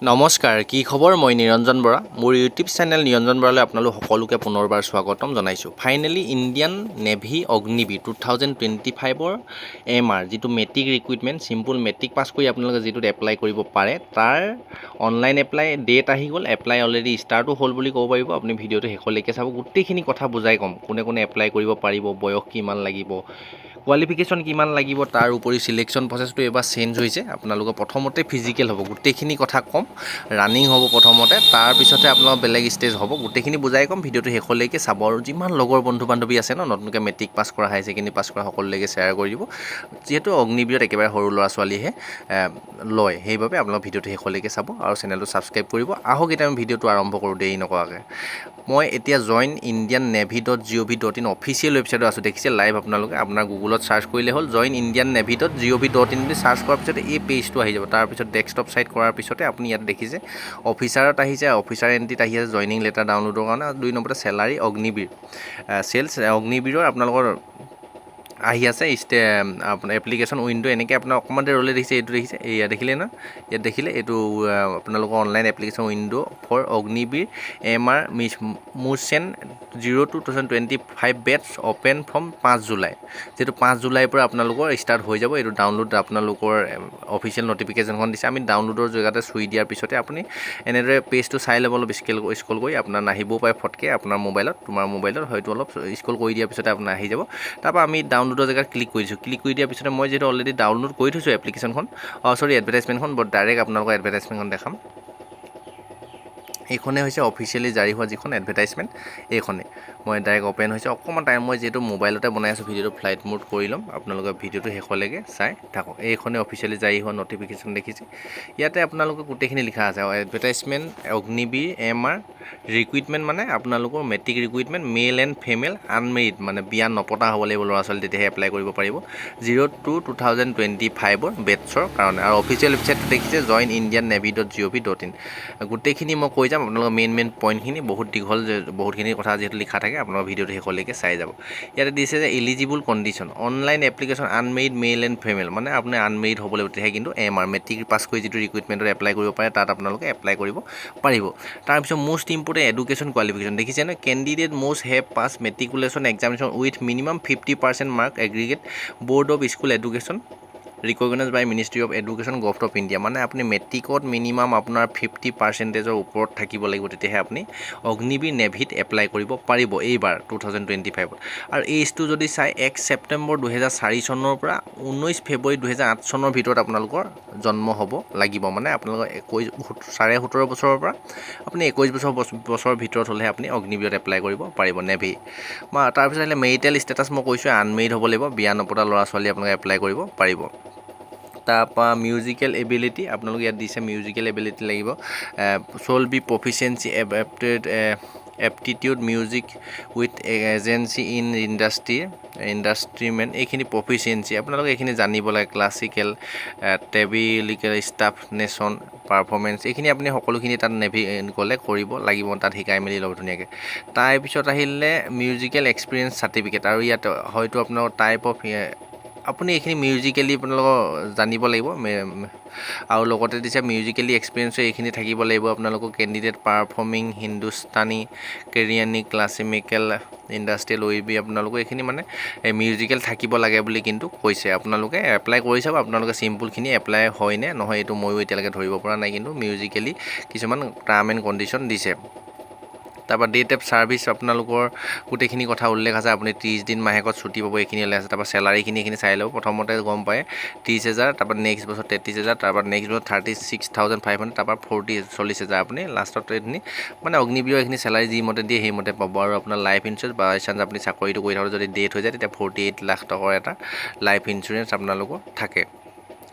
নমস্কাৰ, কি খবৰ? মই নিৰঞ্জন বৰা। মোৰ ইউটিউব চেনেল নিৰঞ্জন বৰালৈ আপোনালোক সকলোকে পুনৰবাৰ স্বাগতম জনাইছোঁ। ফাইনেলি ইণ্ডিয়ান নেভি অগ্নিবীৰ 2025ৰ MR যিটো matric recruitment, simple matric pass কৰি আপোনালোকে যিটোত এপ্লাই কৰিব পাৰে, তাৰ অনলাইন এপ্লাই ডেট আহি গ'ল। এপ্লাই অলৰেডি ষ্টাৰ্টো হ'ল বুলি ক'ব পাৰিব। আপুনি ভিডিঅ'টো শেষলৈকে চাব, গোটেইখিনি কথা বুজাই ক'ম। কোনে কোনে এপ্লাই কৰিব পাৰিব, বয়স কিমান লাগিব, কোৱালিফিকেশ্যন কিমান লাগিব, তাৰ উপৰি চিলেকশ্যন প্ৰচেছটো এইবাৰ চেঞ্জ হৈছে। আপোনালোকৰ প্ৰথমতে ফিজিকেল হ'ব, গোটেইখিনি কথা ক'ম। ৰানিং হ'ব প্ৰথমতে, তাৰপিছতে আপোনালোকৰ বেলেগ ষ্টেজ হ'ব। গোটেইখিনি বুজাই ক'ম, ভিডিঅ'টো শেষলৈকে চাব। আৰু যিমান লগৰ বন্ধু বান্ধৱী আছে নতুনকৈ মেট্ৰিক পাছ কৰা, হাই ছেকেণ্ডেৰী পাছ কৰা সকলোলৈকে শ্বেয়াৰ কৰি দিব। যিহেতু অগ্নিবীৰত একেবাৰে সৰু ল'ৰা ছোৱালীয়েহে লয়, সেইবাবে আপোনালোক ভিডিঅ'টো শেষলৈকে চাব আৰু চেনেলটো ছাবস্ক্ৰাইব কৰিব। আহক এতিয়া আমি ভিডিঅ'টো আৰম্ভ কৰোঁ দেৰি নকৰাকৈ। মই এতিয়া জইন ইণ্ডিয়ান নেভি.gov.in অফিচিয়েল ৱেবছাইটত আছোঁ। দেখিছে লাইভ আপোনালোকে। আপোনাৰ গুগলত ছাৰ্চ কৰিলে হ'ল জইন ইণ্ডিয়ান নেভি.gov.in বুলি ছাৰ্চ কৰাৰ পিছতে এই পেজটো আহি যাব। তাৰপিছত ডেস্কটপ ছাইট কৰাৰ পিছতে আপুনি ইয়াত দেখিছে অফিচাৰত আহিছে, অফিচাৰ এণ্ট্ৰিত আহি আছে জইনিং লেটাৰ ডাউনলোডৰ কাৰণে। 2 নম্বৰতে চেলাৰী অগ্নিবীৰ চেলছ অগ্নিবীৰৰ আপোনালোকৰ আহি আছে আপোনাৰ এপ্লিকেশ্যন উইণ্ড' এনেকৈ আপোনাৰ অকণমান দেৰি ৰ'লে দেখিছে, এইটো দেখিছে, এয়া দেখিলে ন, ইয়াত দেখিলে এইটো আপোনালোকৰ online application window' for Agniveer MR musician 02/2025 batch open from 5 July. যিহেতু 5 জুলাইৰ পৰা আপোনালোকৰ ষ্টাৰ্ট হৈ যাব। এইটো ডাউনলোড আপোনালোকৰ অফিচিয়েল নটিফিকেশ্যনখন দিছে। আমি ডাউনলোডৰ জেগাতে চুই দিয়াৰ পিছতে আপুনি এনেদৰে পেজটো চাই ল'ব। অলপ স্ক্ৰল কৰি আপোনাৰ নাহিবও পাৰে ফটকৈ আপোনাৰ মোবাইলত, তোমাৰ মোবাইলত হয়তো অলপ স্ক্ৰল কৰি দিয়াৰ পিছতে আপোনাৰ আহি যাব। তাৰপৰা আমি ডাউনলোডৰ জেগাত ক্লিক কৰি দিছোঁ। ক্লিক কৰি দিয়াৰ পিছতে মই যিহেতু অলৰেডি ডাউনলোড কৰি থৈছোঁ এপ্লিকেশ্যনখন, এডভাৰটাইজমেণ্টখন, ডাইৰেক্ট আপোনালোকৰ এডভাৰটাইজমেণ্টখন দেখাম। এইখনেই হৈছে অফিচিয়েলি জাৰি হোৱা যিখন এডভাৰটাইজমেণ্ট, এইখনেই। মই ডাইৰেক্ট অ'পেন হৈছে। অকণমান টাইম, মই যিহেতু মোবাইলতে বনাই আছোঁ, ভিডিঅ'টো ফ্লাইট মোড কৰি ল'ম। আপোনালোকে ভিডিঅ'টো শেষলৈকে চাই থাকক। এইখনেই অফিচিয়েলি জাৰি হোৱা নটিফিকেশ্যন দেখিছে। ইয়াতে আপোনালোকৰ গোটেইখিনি লিখা আছে। এডভাৰটাইজমেণ্ট অগ্নিবীৰ MR ৰিক্ৰুইটমেণ্ট মানে আপোনালোকৰ matric recruitment, male and female unmarried, মানে বিয়া নপতা হ'ব লাগিব ল'ৰা ছোৱালী, তেতিয়াহে এপ্লাই কৰিব পাৰিব। 02/2025 বেটছৰ কাৰণে। আৰু অফিচিয়েল ৱেবছাইটটো দেখিছে জইন ইণ্ডিয়ান নেভি.gov.in। গোটেইখিনি মই কৈ যাম, আপোনালোকৰ মেইন পইণ্টখিনি। বহুত দীঘল, বহুতখিনি কথা যিহেতু লিখা থাকে, আপোনালোকৰ ভিডিঅ'টো শেষলৈকে চাই যাব। ইয়াতে দিছে যে eligible condition, online application unmarried male and female, মানে আপুনি আনমেৰিড হ'ব লাগিব, তেতিয়াহে কিন্তু MR মেট্ৰিক পাছ কৰি যিটো ৰিক্ৰুইটমেণ্টত এপ্লাই কৰিব পাৰে, তাত আপোনালোকে এপ্লাই কৰিব পাৰিব। তাৰপিছত মষ্ট ইম্পৰ্টেণ্ট এডুকেশ্যন কোৱালিফিকেশ্যন দেখিছে ন, candidate must have pass matriculation examination with minimum 50% mark aggregate board of school education recognise by ministry of education government of India. মানে আপুনি মেট্ৰিকত মিনিমাম আপোনাৰ 50%ৰ ওপৰত থাকিব লাগিব, তেতিয়াহে আপুনি অগ্নিবীৰ নেভিত এপ্লাই কৰিব পাৰিব এইবাৰ 2025ত। আৰু এইজটো যদি চাই 1 ছেপ্টেম্বৰ 2004 চনৰ পৰা 19 ফেব্ৰুৱাৰী 2008 চনৰ ভিতৰত আপোনালোকৰ জন্ম হ'ব লাগিব। মানে আপোনালোকৰ 17.5 বছৰৰ পৰা আপুনি 21 বছৰৰ ভিতৰত হ'লেহে আপুনি অগ্নিবীৰত এপ্লাই কৰিব পাৰিব নেভি। তাৰপিছত আহিলে মেৰিটেল ষ্টেটাছ, মই কৈছোঁ আনমেৰিড হ'ব লাগিব, বিয়া নপতা ল'ৰা ছোৱালী আপোনালোকে এপ্লাই কৰিব পাৰিব। তাৰপৰা মিউজিকেল এবিলিটি আপোনালোকে ইয়াত দিছে, মিউজিকেল এবিলিটি লাগিব। Shall be proficiency aptitude music with agency in instrument, এইখিনি প্ৰফিচিয়েঞ্চি আপোনালোকে এইখিনি জানিব লাগে। ক্লাছিকেল, টেবিলিকেল, ষ্টাফ নেশ্যন, পাৰফৰ্মেঞ্চ, এইখিনি আপুনি সকলোখিনি তাত নেভি গ'লে কৰিব লাগিব, তাত শিকাই মেলি ল'ব ধুনীয়াকৈ। তাৰপিছত আহিলে মিউজিকেল এক্সপিৰিয়েঞ্চ চাৰ্টিফিকেট, আৰু ইয়াত হয়তো আপোনালোকৰ টাইপ অফ, আপুনি এইখিনি মিউজিকেলি আপোনালোকৰ জানিব লাগিব। আৰু লগতে দিছে মিউজিকেলি এক্সপিৰিয়েঞ্চো এইখিনি থাকিব লাগিব আপোনালোকৰ। কেণ্ডিডেট পাৰফৰ্মিং হিন্দুস্তানী, কেৰিয়ানি, ক্লাছিকেল, ইণ্ডাষ্ট্ৰিয়েল, ৱেবি, আপোনালোকৰ এইখিনি মানে মিউজিকেল থাকিব লাগে বুলি কিন্তু কৈছে। আপোনালোকে এপ্লাই কৰি চাব, আপোনালোকে চিম্পুলখিনি এপ্লাই হয় নে নহয়, এইটো ময়ো এতিয়ালৈকে ধৰিব পৰা নাই, কিন্তু মিউজিকেলি কিছুমান টাৰ্ম এণ্ড কণ্ডিশ্যন দিছে। তাৰপৰা ডেট অফ ছাৰ্ভিচ আপোনালোকৰ গোটেইখিনি কথা উল্লেখ আছে। আপুনি 30 দিন মাহেকত ছুটি পাব, এইখিনি উল্লেখ আছে। তাৰপৰা চেলাৰীখিনি এইখিনি চাই ল'ব। প্ৰথমতে গম পায় 30,000, তাৰপৰা নেক্সট বছৰ 33,000, তাৰপৰা নেক্সট বছৰ 36,500, তাৰপৰা 40,000 আপুনি লাষ্টত এইখিনি মানে অগ্নিবীৰৰ এইখিনি চেলাৰী যি মতে দিয়ে সেইমতে পাব। আৰু আপোনাৰ লাইফ ইঞ্চুৰেঞ্চ, বাই চান্স আপুনি চাকৰিটো কৰি থাকোঁতে যদি ডেথ হৈ যায়, তেতিয়া 48 লাখ টকাৰ এটা লাইফ ইঞ্চুৰেঞ্চ আপোনালোকৰ থাকে।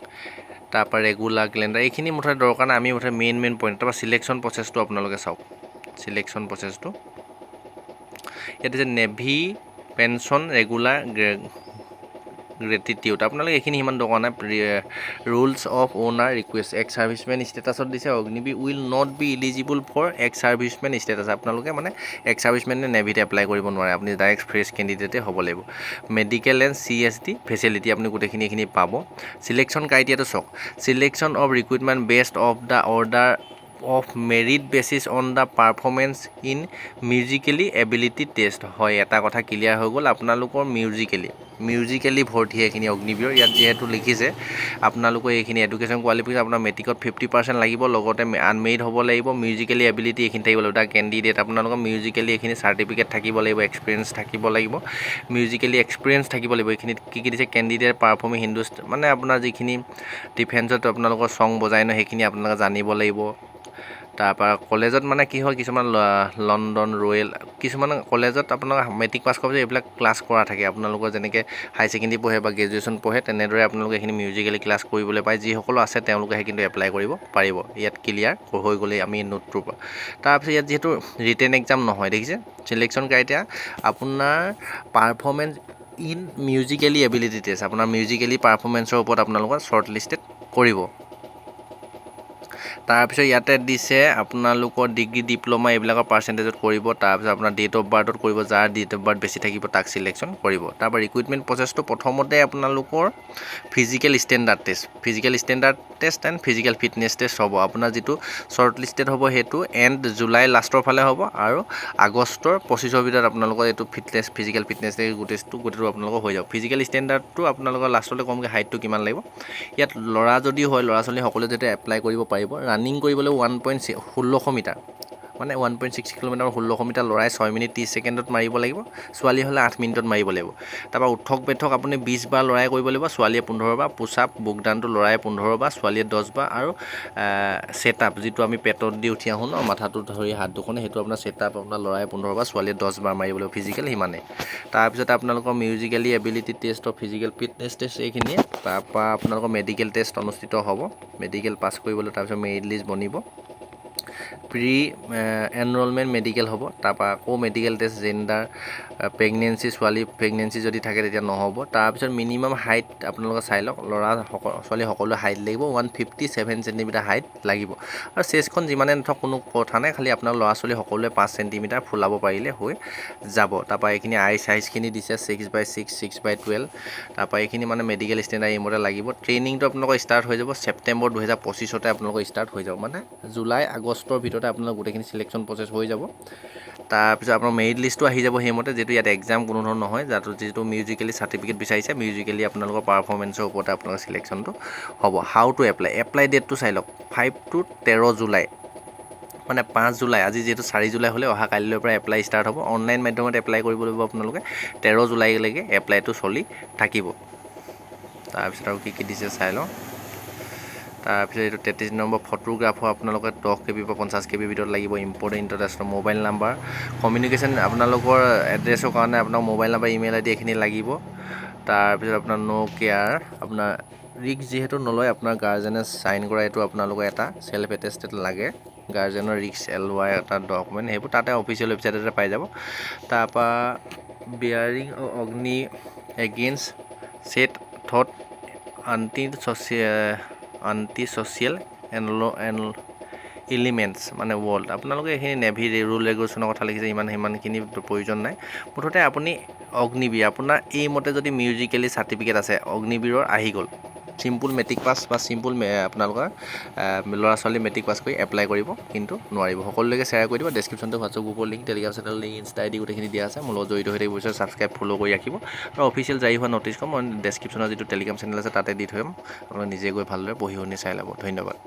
তাৰপৰা ৰেগুলাৰ কেলেণ্ডাৰ, এইখিনি মুঠতে দৰকাৰ নাই, আমি মুঠতে মেইন পইণ্ট। তাৰপৰা চিলেকশ্যন প্ৰচেছটো আপোনালোকে চাওক। চিলেকশ্যন প্ৰচেছটো ইয়াত যে নেভি পেঞ্চন ৰেগুলাৰ গ্ৰেটিটিউড, আপোনালোকে এইখিনি সিমান দৰকাৰ নাই। Rules of honour request, ex servicemen ষ্টেটাছত দিছে Agniveer will not be eligible for ex servicemen status. আপোনালোকে মানে এক্স ছাৰ্ভিচমেনে নেভিত এপ্লাই কৰিব নোৱাৰে, আপুনি ডাইৰেক্ট ফ্ৰেছ কেণ্ডিডেটে হ'ব লাগিব। মেডিকেল এণ্ড CSD ফেচিলিটি আপুনি গোটেইখিনি এইখিনি পাব। চিলেকশ্যন ক্ৰাইটেৰিয়াটো চাওক। Selection of recruitment best of the order of merit basis on the performance in musically ability test হয় এটা কথা ক্লিয়াৰ হৈ গ'ল আপোনালোকৰ মিউজিকেলি ভৰ্তি এইখিনি অগ্নিবীৰৰ ইয়াত যিহেতু লিখিছে আপোনালোকৰ এইখিনি এডুকেশ্যন কোৱালিফিকেশ্যন আপোনাৰ মেট্ৰিকত 50% লাগিব লগতে আনমেৰিড হ'ব লাগিব মিউজিকেলি এবিলিটি এইখিনি থাকিব লাগিব তাৰ কেণ্ডিডেট আপোনালোকৰ মিউজিকেলি এইখিনি চাৰ্টিফিকেট থাকিব লাগিব এক্সপিৰিয়েঞ্চ থাকিব লাগিব মিউজিকেলি এক্সপিৰিয়েঞ্চ থাকিব লাগিব এইখিনিত কি দিছে কেণ্ডিডেট পাৰফৰ্মিং হিন্দুস্তান মানে আপোনাৰ যিখিনি ডিফেন্সত আপোনালোকৰ চং বজাই ন সেইখিনি আপোনালোকে জানিব লাগিব তাৰপৰা কলেজত মানে কি হয় কিছুমান লণ্ডন ৰয়েল কিছুমান কলেজত আপোনালোকে মেট্ৰিক পাছ কৰাৰ পিছত এইবিলাক ক্লাছ কৰা থাকে আপোনালোকৰ যেনেকৈ হাই ছেকেণ্ডেৰী পঢ়ে বা গ্ৰেজুৱেশ্যন পঢ়ে তেনেদৰে আপোনালোকে এইখিনি মিউজিকেলি ক্লাছ কৰিবলৈ পায় যিসকলো আছে তেওঁলোকে সেই কিন্তু এপ্লাই কৰিব পাৰিব ইয়াত ক্লিয়াৰ হৈ গ'লেই আমি নোটটোৰ পৰা তাৰপিছত ইয়াত যিহেতু ৰিটেন এক্সাম নহয় দেখিছে চিলেকশ্যন ক্ৰাইটেৰিয়া আপোনাৰ performance in musically ability test আপোনাৰ মিউজিকেলি পাৰফৰ্মেঞ্চৰ ওপৰত আপোনালোকৰ শ্বৰ্ট লিষ্টেড কৰিব তাৰপিছত ইয়াতে দিছে আপোনালোকৰ ডিগ্ৰী ডিপ্ল'মা এইবিলাকৰ পাৰ্চেণ্টেজত কৰিব তাৰপিছত আপোনাৰ ডেট অফ বাৰ্থত কৰিব যাৰ ডেট অফ বাৰ্থ বেছি থাকিব তাক চিলেকশ্যন কৰিব তাৰপৰা ৰিক্ৰুইটমেণ্ট প্ৰচেছটো প্ৰথমতে আপোনালোকৰ physical standard test and physical fitness test হ'ব আপোনাৰ যিটো শ্বৰ্ট লিষ্টেড হ'ব সেইটো এণ্ড জুলাই লাষ্টৰ ফালে হ'ব আৰু আগষ্টৰ 25ৰ ভিতৰত আপোনালোকৰ এইটো ফিজিকেল ফিটনেছ গোটেইটো আপোনালোকৰ হৈ যাব ফিজিকেল ষ্টেণ্ডাৰ্ডটো আপোনালোকৰ লাষ্টলৈ কমকৈ হাইটটো কিমান লাগিব ইয়াত ল'ৰা যদি হয় ল'ৰা ছোৱালী সকলোৱে যেতিয়া এপ্লাই কৰিব পাৰিব ৰানিং কৰিবলৈ 1.16 মিটাৰ মানে 1.6 কিলোমিটাৰ 16 মিটাৰ ল'ৰাই 6 মিনিট 30 ছেকেণ্ডত মাৰিব লাগিব ছোৱালী হ'লে 8 মিনিটত মাৰিব লাগিব তাৰপৰা উঠক বেঠক আপুনি 20 বাৰ ল'ৰাই কৰিব লাগিব ছোৱালীয়ে 15 বাৰ পুছ আপ বুকডাউনটো ল'ৰাই 15 বাৰ ছোৱালীয়ে 10 বাৰ আৰু ছেট আপ যিটো আমি পেটত দি উঠি আহোঁ ন মাথাটো ধৰি হাত দুখনে সেইটো আপোনাৰ ছেট আপ আপোনাৰ ল'ৰাই 15 বাৰ ছোৱালীয়ে 10 বাৰ মাৰিব লাগিব ফিজিকেল সিমানে তাৰপিছত আপোনালোকৰ musically ability taste of physical fitness test এইখিনিয়ে তাৰপৰা আপোনালোকৰ মেডিকেল টেষ্ট অনুষ্ঠিত হ'ব মেডিকেল পাছ কৰিবলৈ তাৰপিছত মেৰিট লিষ্ট বনিব প্ৰি এনৰলমেণ্ট মেডিকেল হ'ব তাৰপৰা আকৌ মেডিকেল টেষ্ট জেণ্ডাৰ প্ৰেগনেঞ্চি ছোৱালী প্ৰেগনেঞ্চি যদি থাকে তেতিয়া নহ'ব তাৰপিছত মিনিমাম হাইট আপোনালোকে চাই লওক ল'ৰা ছোৱালী সকলোৱে হাইট লাগিব 157 চেণ্টিমিটাৰ হাইট লাগিব আৰু চেষ্টখন যিমানে নথক কোনো কথা নাই খালি আপোনাৰ ল'ৰা ছোৱালী সকলোৱে 5 চেণ্টিমিটাৰ ফুলাব পাৰিলে হৈ যাব তাৰপৰা এইখিনি চাইজখিনি দিছে 6x6 6x12 তাৰপৰা এইখিনি মানে মেডিকেল ষ্টেণ্ডাৰ্ড এইমতে লাগিব ট্ৰেইনিংটো আপোনালোকৰ ষ্টাৰ্ট হৈ যাব ছেপ্টেম্বৰ 2025তে আপোনালোকৰ ষ্টাৰ্ট হৈ যাব মানে জুলাই আগষ্টৰ ভিতৰতে আপোনালোকৰ গোটেইখিনি চিলেকশ্যন প্ৰচেছ হৈ যাব তাৰপিছত আপোনাৰ মেৰিট লিষ্টটো আহি যাব সেইমতে যিটো ইয়াত এক্সাম কোনো ধৰণৰ নহয় যিটো মিউজিকেলি চাৰ্টিফিকেট বিচাৰিছে মিউজিকেলি আপোনালোকৰ পাৰফৰ্মেঞ্চৰ ওপৰতে আপোনালোকৰ চিলেকশ্যনটো হ'ব হাউ টু এপ্লাই ডেটটো চাই লওক 5 to 13 জুলাই মানে 5 জুলাই আজি যিহেতু 4 জুলাই হ'লে অহা কালিলৈৰ পৰা এপ্লাই ষ্টাৰ্ট হ'ব অনলাইন মাধ্যমত এপ্লাই কৰিব লাগিব আপোনালোকে 13 জুলাইলৈকে এপ্লাইটো চলি থাকিব তাৰপিছত আৰু কি দিছে চাই লওঁ তাৰপিছত এইটো 33 নম্বৰ ফটোগ্ৰাফৰ আপোনালোকে 10 KB বা 50 KB ভিতৰত লাগিব important international mobile number communication আপোনালোকৰ এড্ৰেছৰ কাৰণে আপোনাৰ মোবাইল নাম্বাৰ ইমেইল ID এইখিনি লাগিব তাৰপিছত আপোনাৰ ন' কেয়াৰ আপোনাৰ ৰিক্স যিহেতু নলয় আপোনাৰ গাৰ্জেনে চাইন কৰা এইটো আপোনালোকৰ এটা চেল্ফ এটেষ্টেড লাগে গাৰ্জেনৰ ৰিক্স LY এটা ডকুমেণ্ট সেইবোৰ তাতে অফিচিয়েল ৱেবছাইটতে পাই যাব তাৰপৰা বিয়াৰিং অগ্নি এগেইনষ্ট ছেট থট আন্টি ছ'চিয়েল এলিমেণ্টছ মানে ৱৰ্ল্ড আপোনালোকে এইখিনি নেভি ৰুল ৰেগুলেশ্যনৰ কথা লিখিছে সিমানখিনি প্ৰয়োজন নাই মুঠতে আপুনি অগ্নিবীৰ আপোনাৰ এইমতে যদি মিউজিকেলি চাৰ্টিফিকেট আছে অগ্নিবীৰৰ আহি গ'ল চিম্পুল মেট্ৰিক পাছ বা চিম্পুল আপোনালোকৰ ল'ৰা ছোৱালী মেট্ৰিক পাছ কৰি এপ্লাই কৰিব কিন্তু নোৱাৰিব সকলোলৈকে শ্বেয়াৰ কৰি দিব ডেছক্ৰিপশ্যনটো হোৱাটছআপ গ্ৰুপৰ লিংক টেলিগ্ৰাম চেনেলৰ লিংক ইনষ্টা ID গোটেইখিনি দিয়া আছে মোৰ লগত জড়িত হৈ থাকিব বিচাৰে ছাবস্ক্ৰাইব ফ'ল' কৰি ৰাখিব আৰু অফিচিয়েল জাৰি হোৱা ন'টিছখন মই ডেছক্ৰিপশ্যনৰ যিটো টেলিগ্ৰাম চেনেল আছে তাতে দি থ'ম আপোনালোকে নিজে গৈ ভালদৰে পঢ়ি শুনি চাই ল'ব ধন্যবাদ